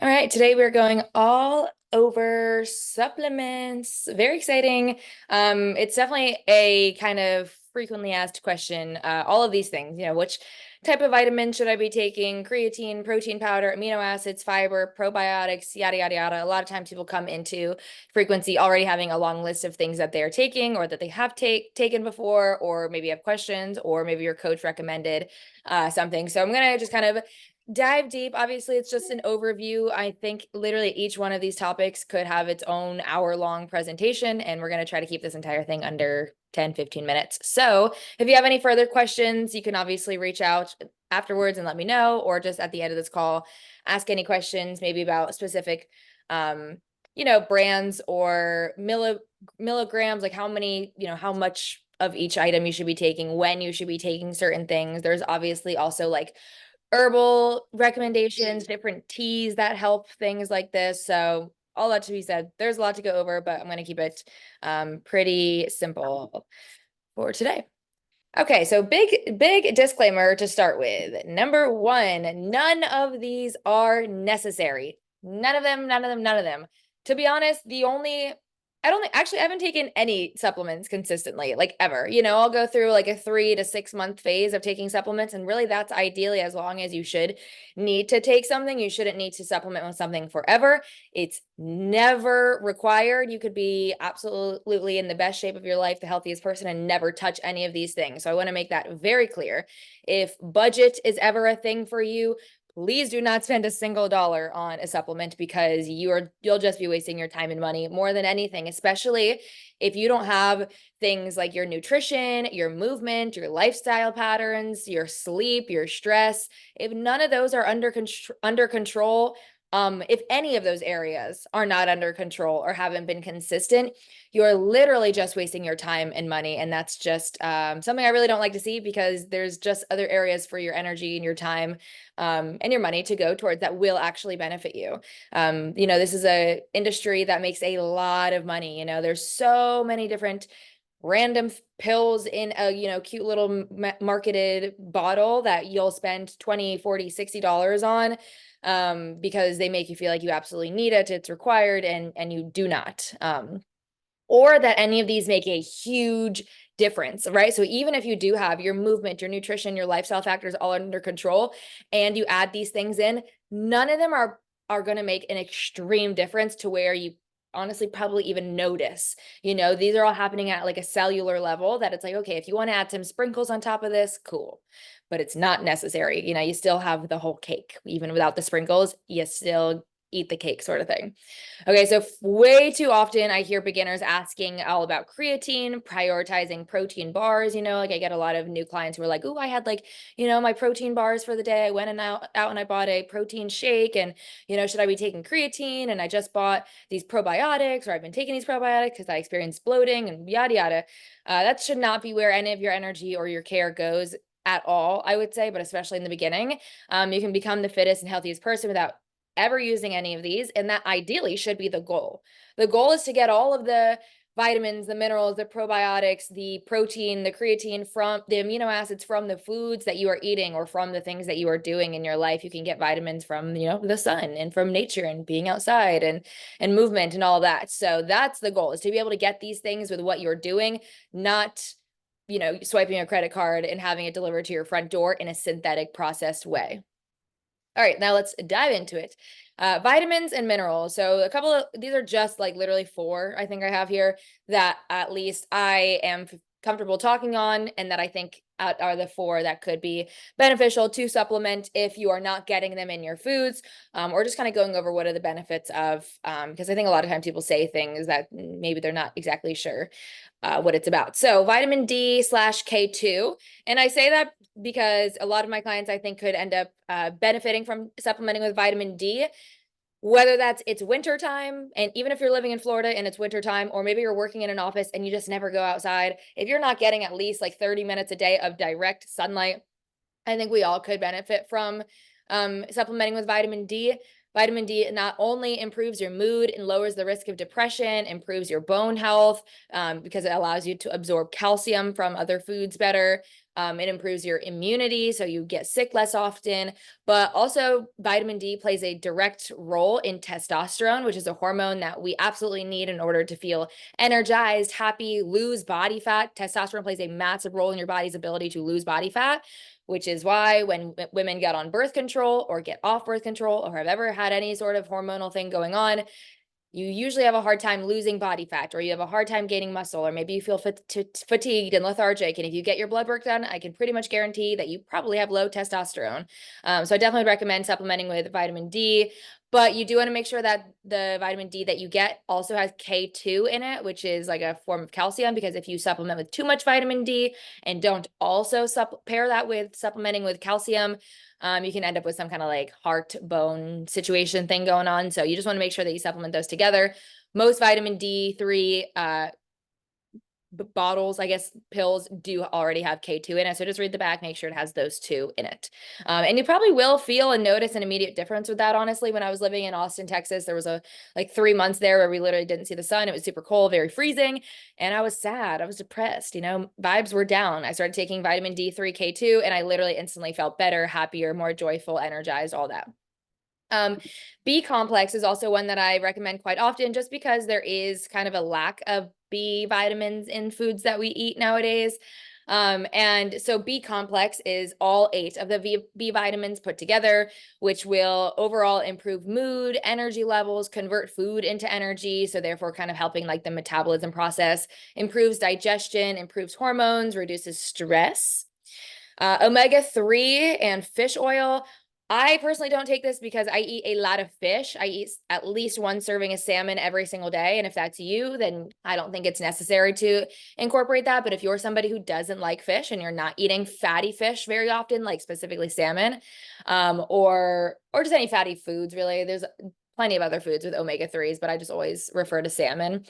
All right, today we're going all over supplements. Very exciting. It's definitely a kind of frequently asked question. All of these things, which type of vitamin should I be taking? Creatine, protein powder, amino acids, fiber, probiotics, yada, yada, yada. A lot of times people come into frequency already having a long list of things that they're taking or that they have taken before, or maybe have questions, or maybe your coach recommended something. So I'm going to just kind of dive deep. Obviously, it's just an overview. I think literally each one of these topics could have its own hour-long presentation, and we're going to try to keep this entire thing under 10, 15 minutes. So if you have any further questions, you can obviously reach out afterwards and let me know, or just at the end of this call, ask any questions, maybe about specific, brands or milligrams, like how many, how much of each item you should be taking, when you should be taking certain things. There's obviously also like herbal recommendations, different teas that help things like this. So all that to be said, there's a lot to go over, but I'm going to keep it pretty simple for today. Okay, so big disclaimer to start with. Number one, none of these are necessary. None of them, none of them, none of them. To be honest, I haven't taken any supplements consistently, like ever. I'll go through like a 3 to 6 month phase of taking supplements, and really that's ideally as long as you should need to take something. You shouldn't need to supplement with something forever. It's never required. You could be absolutely in the best shape of your life, the healthiest person, and never touch any of these things. So I want to make that very clear. If budget is ever a thing for you, please do not spend a single dollar on a supplement, because you'll just be wasting your time and money more than anything, especially if you don't have things like your nutrition, your movement, your lifestyle patterns, your sleep, your stress. If none of those are under control, if any of those areas are not under control or haven't been consistent, you're literally just wasting your time and money. And that's just something I really don't like to see, because there's just other areas for your energy and your time and your money to go towards that will actually benefit you. This is a industry that makes a lot of money. There's so many different random pills in a cute little marketed bottle that you'll spend 20, 40, $60 on, because they make you feel like you absolutely need it, it's required, and you do not. Or that any of these make a huge difference, right? So even if you do have your movement, your nutrition, your lifestyle factors all under control, and you add these things in, none of them are going to make an extreme difference to where you honestly probably even notice. These are all happening at like a cellular level, that it's like, okay, if you want to add some sprinkles on top of this, cool, but it's not necessary. You still have the whole cake. Even without the sprinkles, you still eat the cake, sort of thing. Okay, so way too often I hear beginners asking all about creatine, prioritizing protein bars. Like I get a lot of new clients who are like, "Oh, I had like, my protein bars for the day. I went out and I bought a protein shake, and should I be taking creatine? And I just bought these probiotics, or I've been taking these probiotics because I experienced bloating and yada yada." That should not be where any of your energy or your care goes at all, I would say, but especially in the beginning. You can become the fittest and healthiest person without ever using any of these, and that ideally should be the goal. The goal is to get all of the vitamins, the minerals, the probiotics, the protein, the creatine, from the amino acids from the foods that you are eating, or from the things that you are doing in your life. You can get vitamins from, the sun and from nature and being outside and movement and all that. So that's the goal, is to be able to get these things with what you're doing, not swiping a credit card and having it delivered to your front door in a synthetic processed way. All right, now let's dive into it. Vitamins and minerals. So a couple of these are just like literally four, I think I have here, that at least I am comfortable talking on, and that I think are the four that could be beneficial to supplement if you are not getting them in your foods, or just kind of going over what are the benefits of, because I think a lot of times people say things that maybe they're not exactly sure what it's about. So vitamin D/K2. And I say that because a lot of my clients, I think, could end up benefiting from supplementing with vitamin D, whether it's winter time, and even if you're living in Florida and it's winter time, or maybe you're working in an office and you just never go outside. If you're not getting at least like 30 minutes a day of direct sunlight, I think we all could benefit from supplementing with vitamin D. Vitamin D not only improves your mood and lowers the risk of depression, improves your bone health, because it allows you to absorb calcium from other foods better. It improves your immunity, so you get sick less often. But also, vitamin D plays a direct role in testosterone, which is a hormone that we absolutely need in order to feel energized, happy, lose body fat. Testosterone plays a massive role in your body's ability to lose body fat, which is why when women get on birth control or get off birth control or have ever had any sort of hormonal thing going on, you usually have a hard time losing body fat, or you have a hard time gaining muscle, or maybe you feel fatigued and lethargic. And if you get your blood work done, I can pretty much guarantee that you probably have low testosterone. So I definitely recommend supplementing with vitamin D, but you do want to make sure that the vitamin D that you get also has K2 in it, which is like a form of calcium, because if you supplement with too much vitamin D and don't also pair that with supplementing with calcium, you can end up with some kind of like heart bone situation thing going on. So you just want to make sure that you supplement those together. Most vitamin D3 bottles, I guess, pills do already have K2 in it. So just read the back, make sure it has those two in it. And you probably will feel and notice an immediate difference with that. Honestly, when I was living in Austin, Texas, there was like 3 months there where we literally didn't see the sun. It was super cold, very freezing. And I was sad. I was depressed, vibes were down. I started taking vitamin D3, K2, and I literally instantly felt better, happier, more joyful, energized, all that. B complex is also one that I recommend quite often, just because there is kind of a lack of B vitamins in foods that we eat nowadays. And so B complex is all 8 of the B vitamins put together, which will overall improve mood, energy levels, convert food into energy. So therefore kind of helping like the metabolism process, improves digestion, improves hormones, reduces stress. Omega-3 and fish oil. I personally don't take this because I eat a lot of fish. I eat at least 1 serving of salmon every single day. And if that's you, then I don't think it's necessary to incorporate that. But if you're somebody who doesn't like fish and you're not eating fatty fish very often, like specifically salmon, or just any fatty foods, really, there's plenty of other foods with omega-3s, but I just always refer to salmon.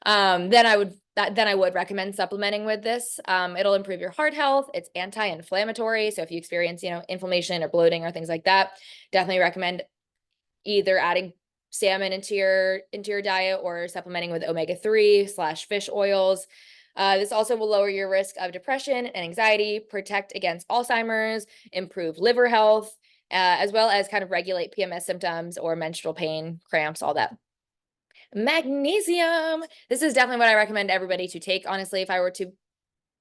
Then I would recommend supplementing with this. It'll improve your heart health. It's anti-inflammatory. So if you experience, inflammation or bloating or things like that, definitely recommend either adding salmon into your diet or supplementing with omega-3/fish oils. This also will lower your risk of depression and anxiety, protect against Alzheimer's, improve liver health, as well as kind of regulate PMS symptoms or menstrual pain, cramps, all that. Magnesium. This is definitely what I recommend everybody to take. Honestly, if I were to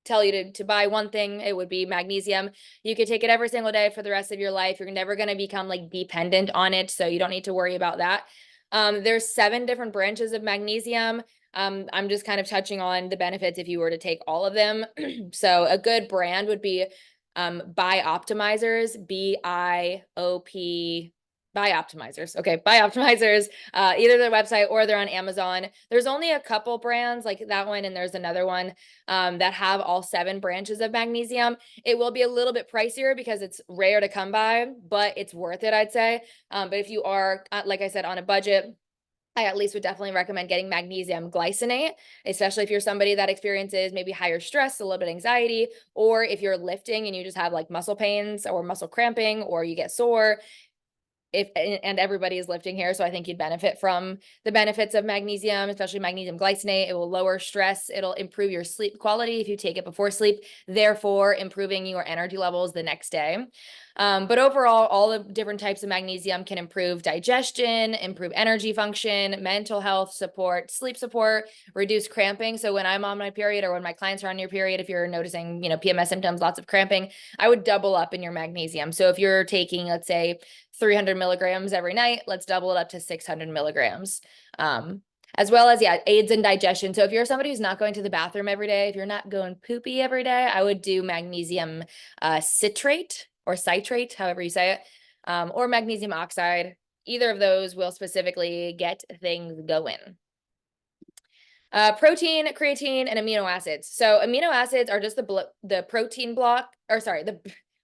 tell you to buy one thing, it would be magnesium. You could take it every single day for the rest of your life. You're never going to become like dependent on it, so you don't need to worry about that. There's 7 different branches of magnesium. I'm just kind of touching on the benefits if you were to take all of them. So a good brand would be Bioptimizers, BIOP, Bioptimizers. Okay, Bioptimizers, either their website or they're on Amazon. There's only a couple brands like that one, and there's another one that have all 7 branches of magnesium. It will be a little bit pricier because it's rare to come by, but it's worth it, I'd say. But if you are, like I said, on a budget, I at least would definitely recommend getting magnesium glycinate, especially if you're somebody that experiences maybe higher stress, a little bit of anxiety, or if you're lifting and you just have like muscle pains or muscle cramping, or you get sore. And everybody is lifting here, so I think you'd benefit from the benefits of magnesium, especially magnesium glycinate. It will lower stress. It'll improve your sleep quality if you take it before sleep, therefore improving your energy levels the next day. But overall, all the different types of magnesium can improve digestion, improve energy function, mental health support, sleep support, reduce cramping. So when I'm on my period or when my clients are on your period, if you're noticing, PMS symptoms, lots of cramping, I would double up in your magnesium. So if you're taking, let's say, 300 milligrams every night, let's double it up to 600 milligrams. As well as, aids in digestion. So if you're somebody who's not going to the bathroom every day, if you're not going poopy every day, I would do magnesium citrate or citrate, however you say it, or magnesium oxide. Either of those will specifically get things going. Protein, creatine, and amino acids. So amino acids are just the protein block, or sorry, the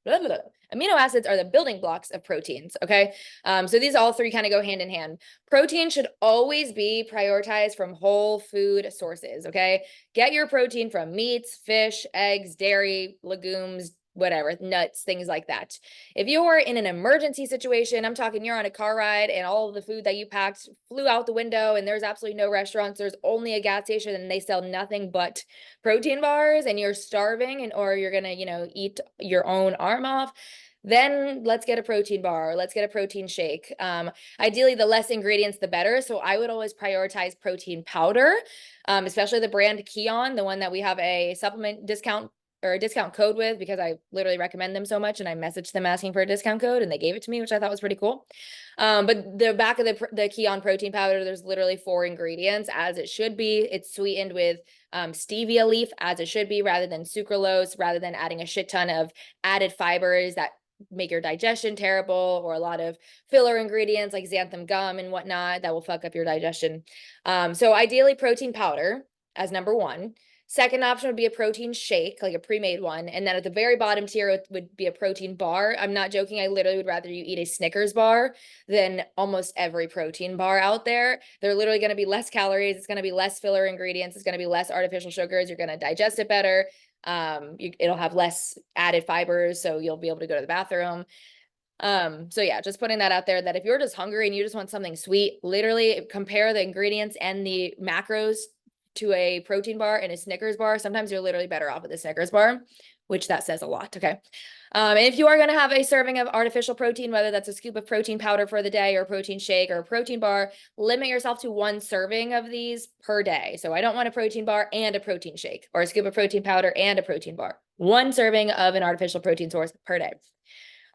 amino acids are the building blocks of proteins, okay? So these all 3 kind of go hand in hand. Protein should always be prioritized from whole food sources, okay? Get your protein from meats, fish, eggs, dairy, legumes, whatever, nuts, things like that. If you're in an emergency situation, I'm talking you're on a car ride and all of the food that you packed flew out the window and there's absolutely no restaurants, there's only a gas station and they sell nothing but protein bars and you're starving and or you're gonna, eat your own arm off, then let's get a protein bar, let's get a protein shake. Ideally, the less ingredients, the better. So I would always prioritize protein powder, especially the brand Kion, the one that we have a supplement discount or a discount code with, because I literally recommend them so much and I messaged them asking for a discount code and they gave it to me, which I thought was pretty cool. But the back of the Kion protein powder, there's literally 4 ingredients as it should be. It's sweetened with stevia leaf as it should be, rather than sucralose, rather than adding a shit ton of added fibers that make your digestion terrible, or a lot of filler ingredients like xanthan gum and whatnot that will fuck up your digestion. So ideally protein powder as number 1. Second option would be a protein shake, like a pre-made one. And then at the very bottom tier would be a protein bar. I'm not joking. I literally would rather you eat a Snickers bar than almost every protein bar out there. They're literally going to be less calories. It's going to be less filler ingredients. It's going to be less artificial sugars. You're going to digest it better. It'll have less added fibers, so you'll be able to go to the bathroom. So yeah, just putting that out there, that if you're just hungry and you just want something sweet, literally compare the ingredients and the macros to a protein bar and a Snickers bar. Sometimes you're literally better off with a Snickers bar, which that says a lot. Okay. And if you are going to have a serving of artificial protein, whether that's a scoop of protein powder for the day or a protein shake or a protein bar, limit yourself to 1 serving of these per day. So I don't want a protein bar and a protein shake, or a scoop of protein powder and a protein bar. 1 serving of an artificial protein source per day.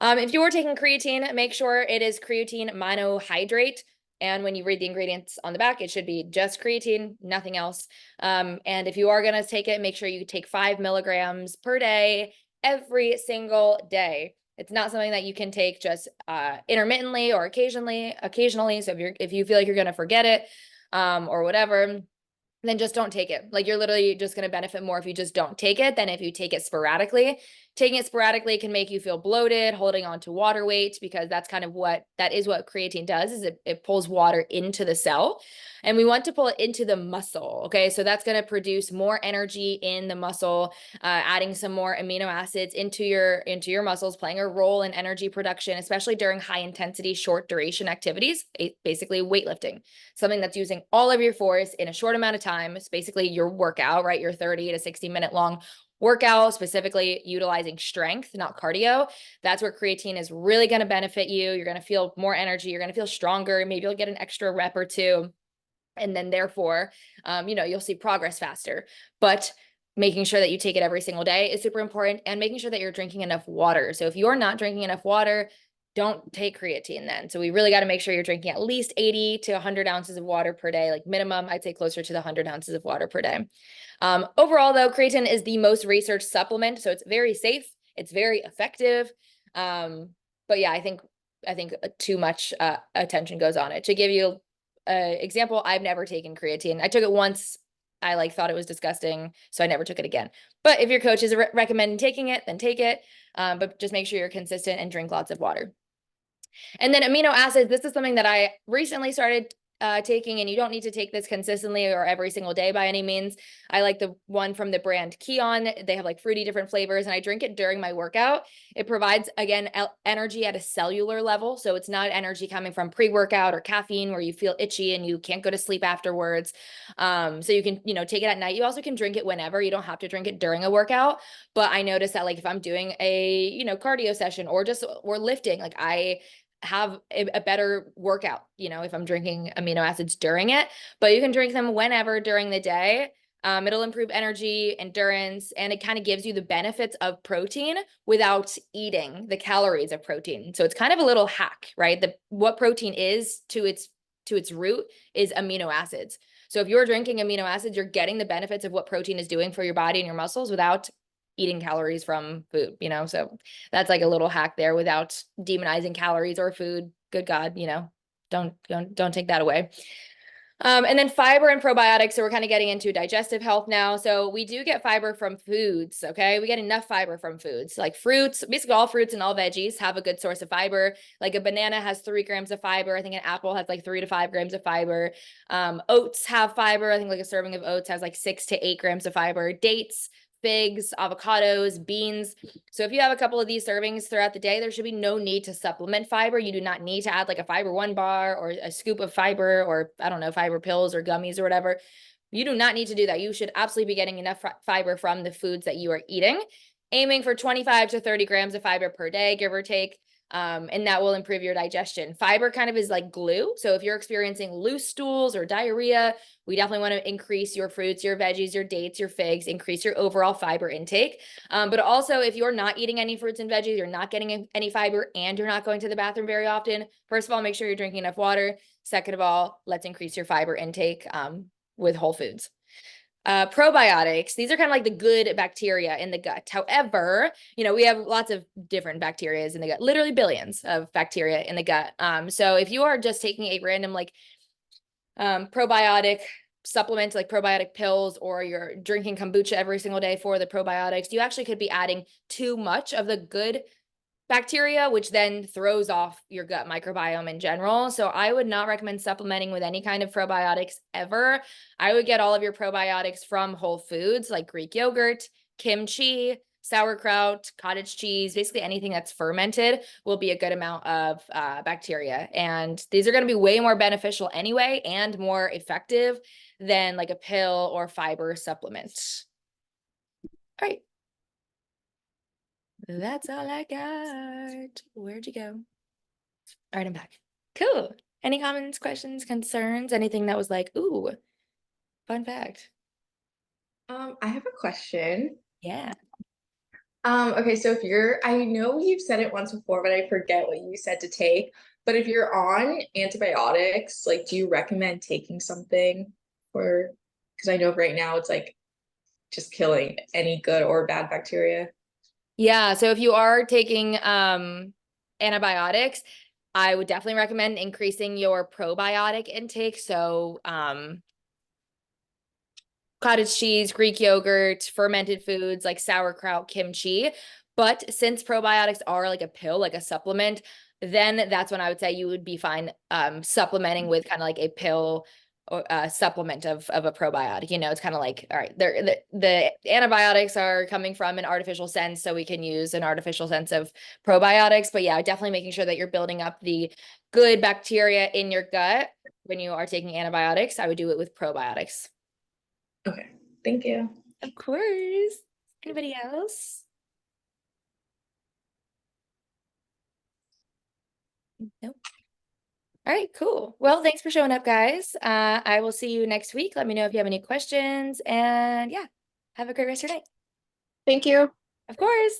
If you are taking creatine, make sure it is creatine monohydrate. And when you read the ingredients on the back, it should be just creatine, nothing else. And if you are going to take it, make sure you take 5 milligrams per day, every single day. It's not something that you can take just intermittently or occasionally. So if you feel like you're going to forget it or whatever, then just don't take it. Like, you're literally just going to benefit more if you just don't take it than if you take it sporadically. Taking it sporadically can make you feel bloated, holding on to water weight, because that's kind of what creatine does, is it pulls water into the cell, and we want to pull it into the muscle. Okay. So that's going to produce more energy in the muscle, adding some more amino acids into your muscles, playing a role in energy production, especially during high intensity, short duration activities, basically weightlifting, something that's using all of your force in a short amount of time. It's basically your workout, right? Your 30 to 60-minute long workout, specifically utilizing strength, not cardio. That's where creatine is really going to benefit you. You're going to feel more energy. You're going to feel stronger. Maybe you'll get an extra rep or 2. And then therefore, you'll see progress faster. But making sure that you take it every single day is super important, and making sure that you're drinking enough water. So if you're not drinking enough water, don't take creatine then. So we really got to make sure you're drinking at least 80 to 100 ounces of water per day, like minimum. I'd say closer to the 100 ounces of water per day. Overall, though, creatine is the most researched supplement, so it's very safe. It's very effective. But yeah, I think too much attention goes on it. To give you an example, I've never taken creatine. I took it once. I thought it was disgusting, so I never took it again. But if your coach is recommending taking it, then take it. But just make sure you're consistent and drink lots of water. And then amino acids, this is something that I recently started taking, and you don't need to take this consistently or every single day by any means. I like the one from the brand Kion. They have like fruity different flavors, and I drink it during my workout. It provides, again, energy at a cellular level. So it's not energy coming from pre-workout or caffeine where you feel itchy and you can't go to sleep afterwards. So you can, take it at night. You also can drink it whenever. You don't have to drink it during a workout. But I noticed that, like, if I'm doing a, cardio session or lifting, like, I have a better workout, if I'm drinking amino acids during it. But you can drink them whenever during the day. It'll improve energy, endurance, and it kind of gives you the benefits of protein without eating the calories of protein. So it's kind of a little hack, right? What protein is to its root is amino acids. So if you're drinking amino acids, you're getting the benefits of what protein is doing for your body and your muscles without eating calories from food, so that's like a little hack there, without demonizing calories or food. Good God, don't take that away. And then fiber and probiotics. So we're kind of getting into digestive health now. So we do get fiber from foods. Okay. We get enough fiber from foods, like fruits. Basically all fruits and all veggies have a good source of fiber. Like a banana has 3 grams of fiber. I think an apple has like 3 to 5 grams of fiber. Oats have fiber. I think like a serving of oats has like 6 to 8 grams of fiber. Dates, figs, avocados, beans. So if you have a couple of these servings throughout the day, there should be no need to supplement fiber. You do not need to add like a Fiber One bar or a scoop of fiber, or I don't know, fiber pills or gummies or whatever. You do not need to do that. You should absolutely be getting enough fiber from the foods that you are eating, aiming for 25 to 30 grams of fiber per day, give or take. And that will improve your digestion. Fiber kind of is like glue. So if you're experiencing loose stools or diarrhea, we definitely want to increase your fruits, your veggies, your dates, your figs, increase your overall fiber intake. But also if you're not eating any fruits and veggies, you're not getting any fiber, and you're not going to the bathroom very often, first of all, make sure you're drinking enough water. Second of all, let's increase your fiber intake with whole foods. Probiotics, these are kind of like the good bacteria in the gut. However, we have lots of different bacteria in the gut, literally billions of bacteria in the gut. So if you are just taking a random probiotic supplement, like probiotic pills, or you're drinking kombucha every single day for the probiotics, you actually could be adding too much of the good bacteria, which then throws off your gut microbiome in general. So I would not recommend supplementing with any kind of probiotics ever. I would get all of your probiotics from whole foods like Greek yogurt, kimchi, sauerkraut, cottage cheese, basically anything that's fermented will be a good amount of bacteria. And these are going to be way more beneficial anyway and more effective than like a pill or fiber supplement. All right. That's all I got. Where'd you go? All right, I'm back. Cool. Any comments, questions, concerns? Anything that was like, ooh, fun fact? I have a question. Yeah. Okay, so I know you've said it once before, but I forget what you said to take. But if you're on antibiotics, like, do you recommend taking something because I know right now it's like just killing any good or bad bacteria. Yeah. So if you are taking antibiotics, I would definitely recommend increasing your probiotic intake. So cottage cheese, Greek yogurt, fermented foods like sauerkraut, kimchi. But since probiotics are like a pill, like a supplement, then that's when I would say you would be fine supplementing with kind of like a pill or supplement of a probiotic. It's kind of like, all right, the antibiotics are coming from an artificial sense, so we can use an artificial sense of probiotics. But yeah, definitely making sure that you're building up the good bacteria in your gut when you are taking antibiotics. I would do it with probiotics. Okay, thank you. Of course. Anybody else? Nope. All right, cool. Well, thanks for showing up, guys. I will see you next week. Let me know if you have any questions, and yeah, have a great rest of your night. Thank you. Of course.